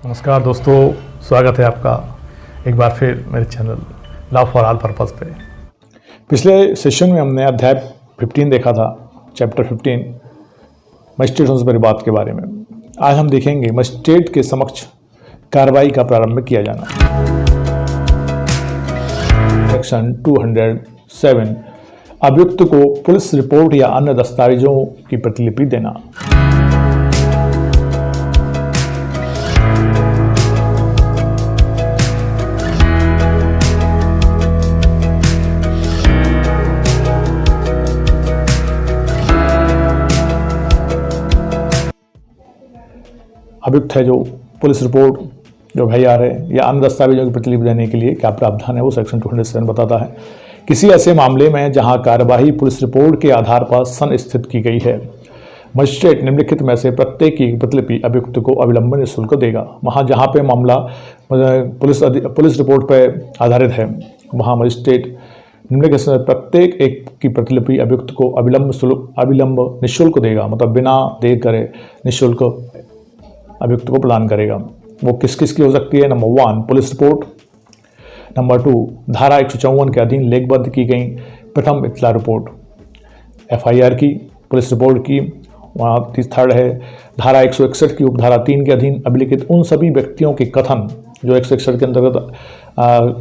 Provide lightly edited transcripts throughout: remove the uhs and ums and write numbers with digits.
नमस्कार दोस्तों, स्वागत है आपका एक बार फिर मेरे channel love for all purpose पे। पिछले सेशन में हमने अध्याय 15 देखा था, चैप्टर 15 मजिस्ट्रेट परिवाद के बारे में। आज हम देखेंगे मजिस्ट्रेट के समक्ष कार्रवाई का प्रारंभ किया जाना। सेक्शन 207 अभियुक्त को पुलिस रिपोर्ट या अन्य दस्तावेजों की प्रतिलिपि देना। अभियुक्त है जो पुलिस रिपोर्ट, जो FIR है या अन्य दस्तावेजों की प्रतिलिपि देने के लिए क्या प्रावधान है, वो सेक्शन 207 बताता है। किसी ऐसे मामले में जहां कार्यवाही पुलिस रिपोर्ट के आधार पर संस्थित की गई है, मजिस्ट्रेट निम्नलिखित में से प्रत्येक की प्रतिलिपि अभियुक्त को अविलंब निःशुल्क देगा। वहां जहां पे मामला पुलिस रिपोर्ट पर आधारित है, वहां मजिस्ट्रेट निम्नलिखित में प्रत्येक एक की प्रतिलिपि अभियुक्त को अविलंब निःशुल्क देगा, मतलब बिना देर करे निःशुल्क अभियुक्त को प्रदान करेगा। वो किस किस की हो सकती है? नंबर 1 पुलिस रिपोर्ट, नंबर 2 धारा 154 के अधीन लेखबद्ध की गई प्रथम इत्तला रिपोर्ट, FIR की, पुलिस रिपोर्ट की। वहाँ थर्ड है धारा 161 की उपधारा 3 के अधीन अभिलिखित उन सभी व्यक्तियों के कथन जो 161 के अंतर्गत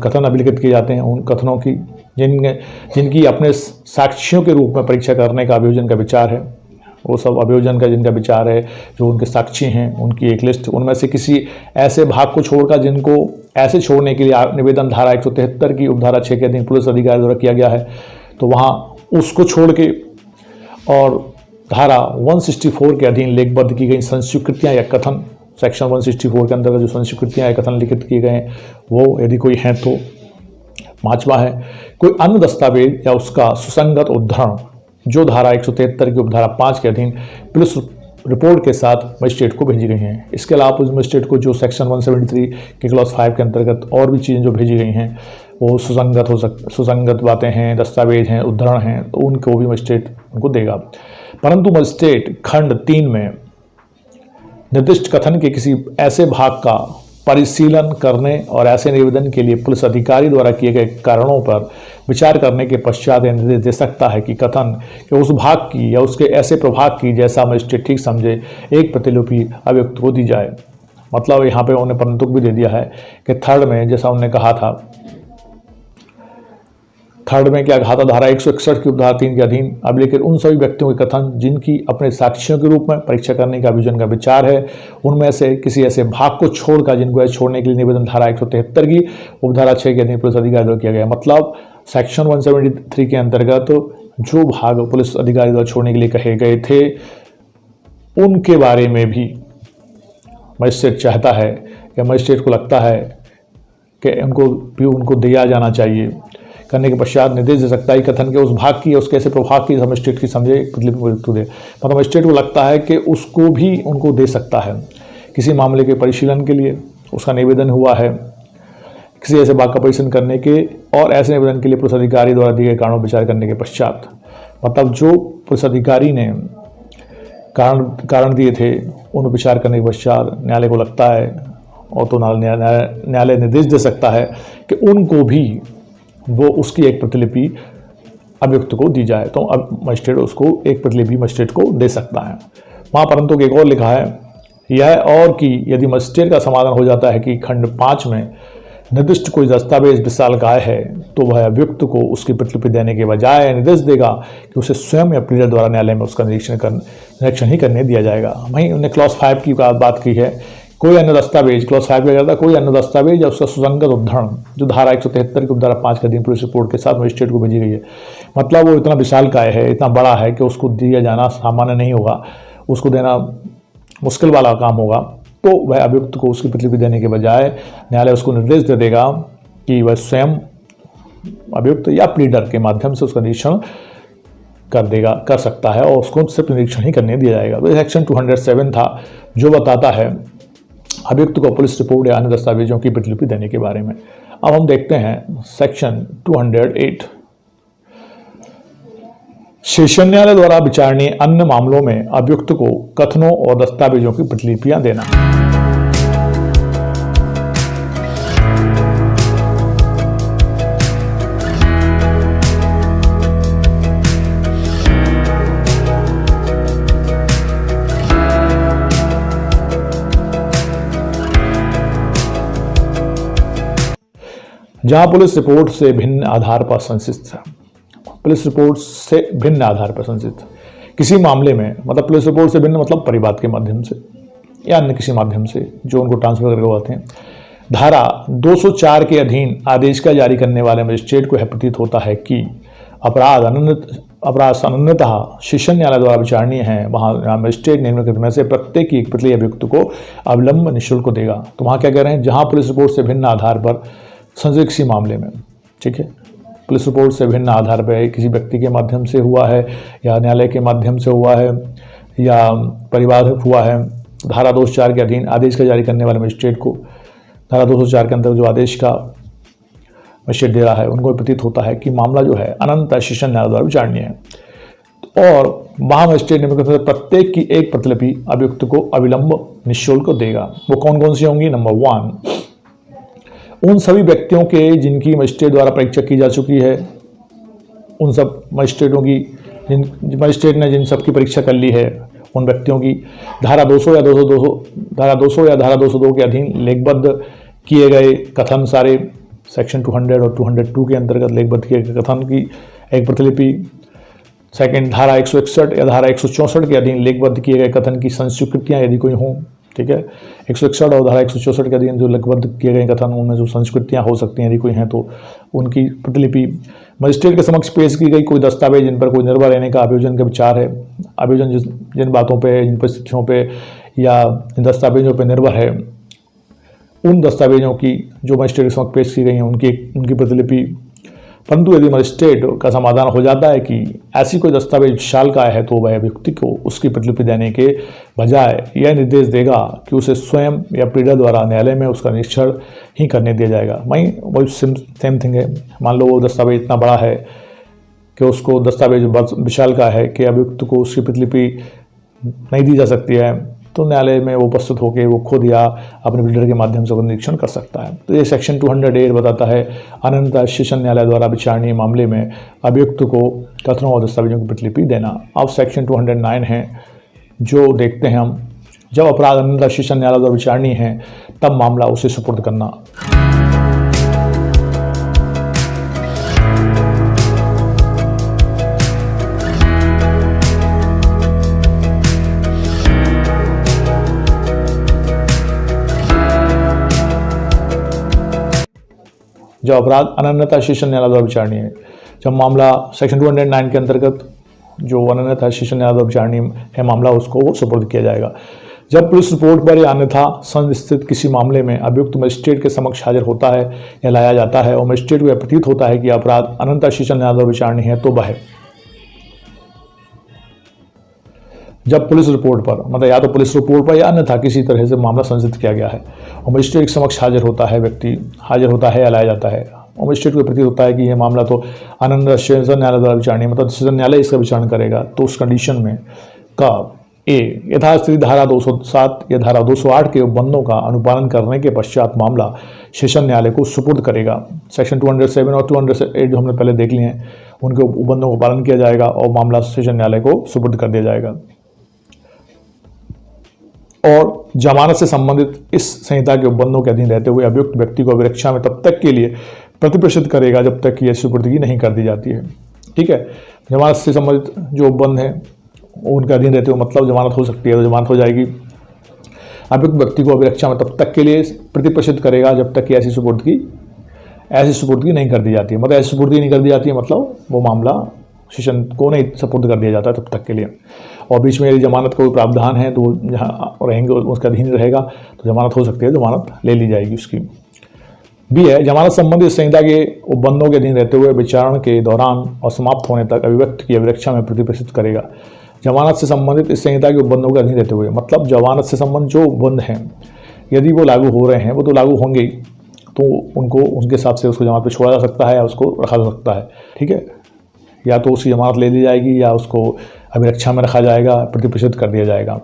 कथन अभिलिखित किए जाते हैं, उन कथनों की जिनकी अपने साक्ष्यों के रूप में परीक्षा करने का अभियोजन का विचार है। वो सब अभियोजन का जिनका विचार है, जो उनके साक्षी हैं, उनकी एक लिस्ट। उनमें से किसी ऐसे भाग को छोड़कर जिनको ऐसे छोड़ने के लिए निवेदन धारा 173 की उपधारा 6 के अधीन पुलिस अधिकारी द्वारा किया गया है, तो वहाँ उसको छोड़ के और धारा 164 के अधीन लेखबद्ध की गई संस्वीकृतियाँ या कथन, सेक्शन 164 के अंतर्गत जो संस्वीकृतियाँ या कथन लिखित किए गए हैं, वो यदि कोई हैं तो। 5वां है कोई अन्य दस्तावेज या उसका सुसंगत उद्धरण जो धारा 173 की उपधारा 5 के अधीन पुलिस रिपोर्ट के साथ मजिस्ट्रेट को भेजी गई हैं। इसके अलावा पुलिस मजिस्ट्रेट को जो सेक्शन 173 के क्लॉज 5 के अंतर्गत और भी चीज़ें जो भेजी गई हैं, वो सुसंगत बातें हैं, दस्तावेज हैं, उद्धरण हैं, तो उनको भी मजिस्ट्रेट उनको देगा। परंतु मजिस्ट्रेट खंड 3 में निर्दिष्ट कथन के किसी ऐसे भाग का परिशीलन करने और ऐसे निवेदन के लिए पुलिस अधिकारी द्वारा किए गए कारणों पर विचार करने के पश्चात यह निर्देश दे सकता है कि कथन के उस भाग की या उसके ऐसे प्रभाग की जैसा मजिस्ट्रेट ठीक समझे एक प्रतिलिपि अभियुक्त को दी जाए। मतलब यहाँ पे उन्होंने परंतुक भी दे दिया है कि थर्ड में, जैसा उन्होंने कहा था, थर्ड में क्या कहा था, धारा 161 की उपधारा 3 के अधीन अभिलिखित उन सभी व्यक्तियों के कथन जिनकी अपने साक्ष्यों के रूप में परीक्षा करने का अभियोजन का विचार है, उनमें से किसी ऐसे भाग को छोड़कर जिनको ऐसे छोड़ने के लिए निवेदन धारा 173 की उपधारा 6 के अधीन पुलिस अधिकारी द्वारा किया गया। मतलब सेक्शन 173 के अंतर्गत जो भाग पुलिस अधिकारी द्वारा छोड़ने के लिए कहे गए थे, उनके बारे में भी मजिस्ट्रेट चाहता है या मजिस्ट्रेट को लगता है कि उनको दिया जाना चाहिए। करने के पश्चात निर्देश दे सकता है कथन के उस भाग की या उसके ऐसे प्रभाग की मजिस्ट्रेट की समझे प्रतिलिपि दे। मतलब मजिस्ट्रेट को लगता है कि उसको भी उनको दे सकता है किसी मामले के परिशीलन के लिए, उसका निवेदन हुआ है किसी ऐसे भाग का परिशीलन करने के और ऐसे निवेदन के लिए पुलिस अधिकारी द्वारा दिए गए कारणों पर विचार करने के पश्चात। मतलब जो पुलिस अधिकारी ने कारण दिए थे, उन विचार करने के पश्चात न्यायालय को लगता है और तो न्यायालय निर्देश दे सकता है कि उनको भी वो उसकी एक प्रतिलिपि अभियुक्त को दी जाए, तो अब मजिस्ट्रेट उसको एक प्रतिलिपि मजिस्ट्रेट को दे सकता है। वहाँ परंतु एक और लिखा है यह और कि यदि मजिस्ट्रेट का समाधान हो जाता है कि खंड 5 में निर्दिष्ट कोई दस्तावेज विशालकाय है, तो वह अभियुक्त को उसकी प्रतिलिपि देने के बजाय निर्देश देगा कि उसे स्वयं या प्लीडर द्वारा न्यायालय में उसका निरीक्षण ही करने दिया जाएगा। वहीं उन्होंने क्लॉज 5 की बात की है, कोई अन्य दस्तावेज, क्लॉज 5 में कहता है कोई अन्य दस्तावेज या उसका सुसंगत उद्धरण जो धारा 173 की उपधारा 5 के अधीन पुलिस रिपोर्ट के साथ मजिस्ट्रेट को भेजी गई है। मतलब वो इतना विशालकाय है, इतना बड़ा है कि उसको दिया जाना सामान्य नहीं होगा, उसको देना मुश्किल वाला काम होगा। तो वह अभियुक्त को उसकी प्रतिलिपि देने के बजाय न्यायालय उसको निर्देश दे देगा कि वह स्वयं अभियुक्त या प्लीडर के माध्यम से उसका निरीक्षण कर सकता है और उसको सिर्फ निरीक्षण ही करने दिया जाएगा। तो सेक्शन 207 था जो बताता है अभियुक्त को पुलिस रिपोर्ट या अन्य दस्तावेजों की प्रतिलिपि देने के बारे में। अब हम देखते हैं सेक्शन 208 सेशन न्यायालय द्वारा विचारणीय अन्य मामलों में अभियुक्त को कथनों और दस्तावेजों की प्रतिलिपियां देना। जहां पुलिस रिपोर्ट से भिन्न आधार पर संदिग्ध पुलिस रिपोर्ट से भिन्न आधार पर संदिग्ध किसी मामले में, मतलब पुलिस रिपोर्ट से भिन्न मतलब परिवाद के माध्यम से या अन्य किसी माध्यम से जो उनको ट्रांसफर करवाते हैं, धारा 204 के अधीन आदेश का जारी करने वाले मजिस्ट्रेट को यह प्रतीत होता है कि अपराध अनन्यतः सेशन न्यायालय द्वारा विचारणीय है, वहाँ मजिस्ट्रेट निम्नलिखित में से प्रत्येक की एक प्रति अभियुक्त को अविलंब निःशुल्क देगा। तो वहाँ क्या कह रहे हैं, जहाँ पुलिस रिपोर्ट से भिन्न आधार पर संदिग्ध किसी मामले में, ठीक है, पुलिस रिपोर्ट से भिन्न आधार पर किसी व्यक्ति के माध्यम से हुआ है या न्यायालय के माध्यम से हुआ है या परिवाद हुआ है, धारा 204 के अधीन आदेश का जारी करने वाले मजिस्ट्रेट को धारा 204 के अंतर्गत जो आदेश का मजिस्ट्रेट दे रहा है उनको प्रतीत होता है कि मामला जो है अनंत सेशन न्यायालय द्वारा विचारणीय है और वहाँ मजिस्ट्रेट ने प्रत्येक की एक प्रतिलिपि अभियुक्त को अविलंब निःशुल्क देगा। वो कौन कौन सी होंगी? नंबर 1, उन सभी व्यक्तियों के जिनकी मजिस्ट्रेट द्वारा परीक्षा की जा चुकी है, उन सब मजिस्ट्रेटों की मजिस्ट्रेट ने जिन सब की परीक्षा कर ली है, उन व्यक्तियों की धारा 200 या धारा 202 के अधीन लेखबद्ध किए गए कथन सारे सेक्शन 200 और 202 के अंतर्गत लेखबद्ध किए गए कथन की एक प्रतिलिपि, सेकंड धारा 161 या धारा 164 के अधीन लेखबद्ध किए गए कथन की संस्वीकृतियाँ यदि कोई हों, ठीक है, 161 और धारा 164 के अधीन जो लेखबद्ध किए गए कथन उनमें जो संस्कृतियाँ हो सकती हैं यदि कोई हैं तो उनकी प्रतिलिपि, मजिस्ट्रेट के समक्ष पेश की गई कोई दस्तावेज जिन पर कोई निर्भर रहने का अभियोजन का विचार है, अभियोजन जिन बातों पे, जिन परिस्थितियों पे या जिन दस्तावेजों पे निर्भर है, उन दस्तावेजों की जो मजिस्ट्रेट के समक्ष पेश की गई हैं उनकी प्रतिलिपि। परंतु यदि मजिस्ट्रेट का समाधान हो जाता है कि ऐसी कोई दस्तावेज विशाल का है तो वह व्यक्ति को उसकी प्रतिलिपि देने के बजाय यह निर्देश देगा कि उसे स्वयं या पीड़ित द्वारा न्यायालय में उसका निरीक्षण ही करने दिया जाएगा। वही सेम थिंग है, मान लो वो दस्तावेज इतना बड़ा है कि उसको दस्तावेज विशाल का है कि अभियुक्त को उसकी प्रतिलिपि नहीं दी जा सकती है, तो न्यायालय में वो उपस्थित होकर वो खुद या अपने बिल्डर के माध्यम से निरीक्षण कर सकता है। तो ये सेक्शन 208 बताता है अनंत सेशन न्यायालय द्वारा विचारणीय मामले में अभियुक्त को कथनों और दस्तावेजों की प्रतिलिपि देना। अब सेक्शन 209 है जो देखते हैं हम, जब अपराध अनंत सेशन न्यायालय द्वारा विचारणीय है तब मामला उसे सुपुर्द करना। जब अपराध अनन्यता सेशन न्यायालय द्वारा विचारणीय है, जब मामला सेक्शन 209 के अंतर्गत जो अनन्यता सेशन न्यायालय द्वारा विचारणीय है मामला उसको सुपुर्द किया जाएगा। जब पुलिस रिपोर्ट पर या अन्यथा संस्थित किसी मामले में अभियुक्त मजिस्ट्रेट के समक्ष हाजिर होता है या लाया जाता है और मजिस्ट्रेट को यह प्रतीत होता है कि अपराध अनन्यता सेशन न्यायालय द्वारा विचारणीय है, तो वह जब पुलिस रिपोर्ट पर, मतलब या तो पुलिस रिपोर्ट पर या अन्यथा किसी तरह से मामला संशोधित किया गया है और मजिस्ट्रेट के समक्ष हाजिर होता है, व्यक्ति हाजिर होता है या लाया जाता है और मजिस्ट्रेट को प्रतीत होता है कि यह मामला तो अनंत सेशन न्यायालय द्वारा विचारणीय, मतलब सेशन न्यायालय इसका विचारण करेगा, तो उस कंडीशन में का यथास्थिति धारा 207 या धारा 208 के उपबंधों का अनुपालन करने के पश्चात मामला सेशन न्यायालय को सुपुर्द करेगा। सेक्शन 207 और 208 जो हमने पहले देख लिए हैं उनके उपबंधों का पालन किया जाएगा और मामला सेशन न्यायालय को सुपुर्द कर दिया जाएगा। और जमानत से संबंधित इस संहिता के उपबंधों के अधीन रहते हुए अभियुक्त व्यक्ति को अभिरक्षा में तब तक के लिए प्रतिप्रेषित करेगा जब तक कि यह सुपुर्दगी नहीं कर दी जाती है। ठीक है, जमानत से संबंधित जो उपबंध है उनके अधीन रहते हुए, मतलब जमानत हो सकती है तो जमानत हो जाएगी। अभियुक्त व्यक्ति को अभिरक्षा में तब तक के लिए प्रतिप्रेषित करेगा जब तक कि ऐसी सुपुर्दगी नहीं कर दी जाती है। मतलब ऐसी सुपुर्दगी नहीं कर दी जाती है मतलब वो मामला सेशन को नहीं सुपुर्द कर दिया जाता है तब तक के लिए। और बीच में यदि जमानत का कोई प्रावधान है तो जहाँ रहेंगे उसका अधीन रहेगा तो जमानत हो सकती है, जमानत ले ली जाएगी उसकी। भी है, जमानत संबंधित संहिता के उपबंधों के अधीन रहते हुए विचारण के दौरान और समाप्त होने तक अभिव्यक्ति की अभिरक्षा में प्रतिप्रेषित करेगा। जमानत से संबंधित इस संहिता के उपबंधों के अधीन रहते हुए, मतलब जमानत से संबंधित जो उपबंध हैं यदि वो लागू हो रहे हैं, वो तो लागू होंगे, तो उनको उनके हिसाब से उसको जमानत पर छोड़ा जा सकता है या उसको रखा जा सकता है। ठीक है, या तो उसकी जमानत ले ली जाएगी या उसको अभिरक्षा में रखा जाएगा, प्रतिप्रेषित कर दिया जाएगा।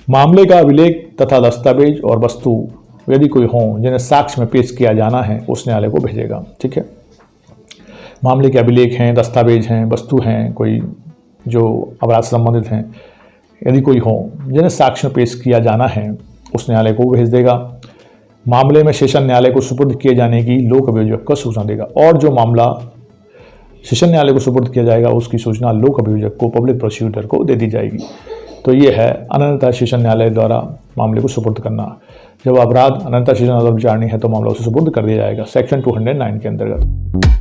मामले का अभिलेख तथा दस्तावेज और वस्तु यदि कोई हों जिन्हें साक्ष्य में पेश किया जाना है उस न्यायालय को भेजेगा। ठीक है, मामले के अभिलेख हैं, दस्तावेज हैं, वस्तु हैं, कोई जो अपराध से संबंधित हैं, यदि कोई हो जिन्हें साक्ष्य में पेश किया जाना है उस न्यायालय को भेज देगा। मामले में सेशन न्यायालय को सुपुर्द किए जाने की लोक अभियोजक को सूचना देगा, और जो मामला सेशन न्यायालय को सुपुर्द किया जाएगा उसकी सूचना लोक अभियोजक को, पब्लिक प्रोसिक्यूटर को दे दी जाएगी। तो ये है अनन्यता सेशन न्यायालय द्वारा मामले को सुपुर्द करना। जब अपराध अनन्यता सेशन अदालत विचारणी है तो मामला उसे सुपुर्द कर दिया जाएगा सेक्शन 209 के अंतर्गत।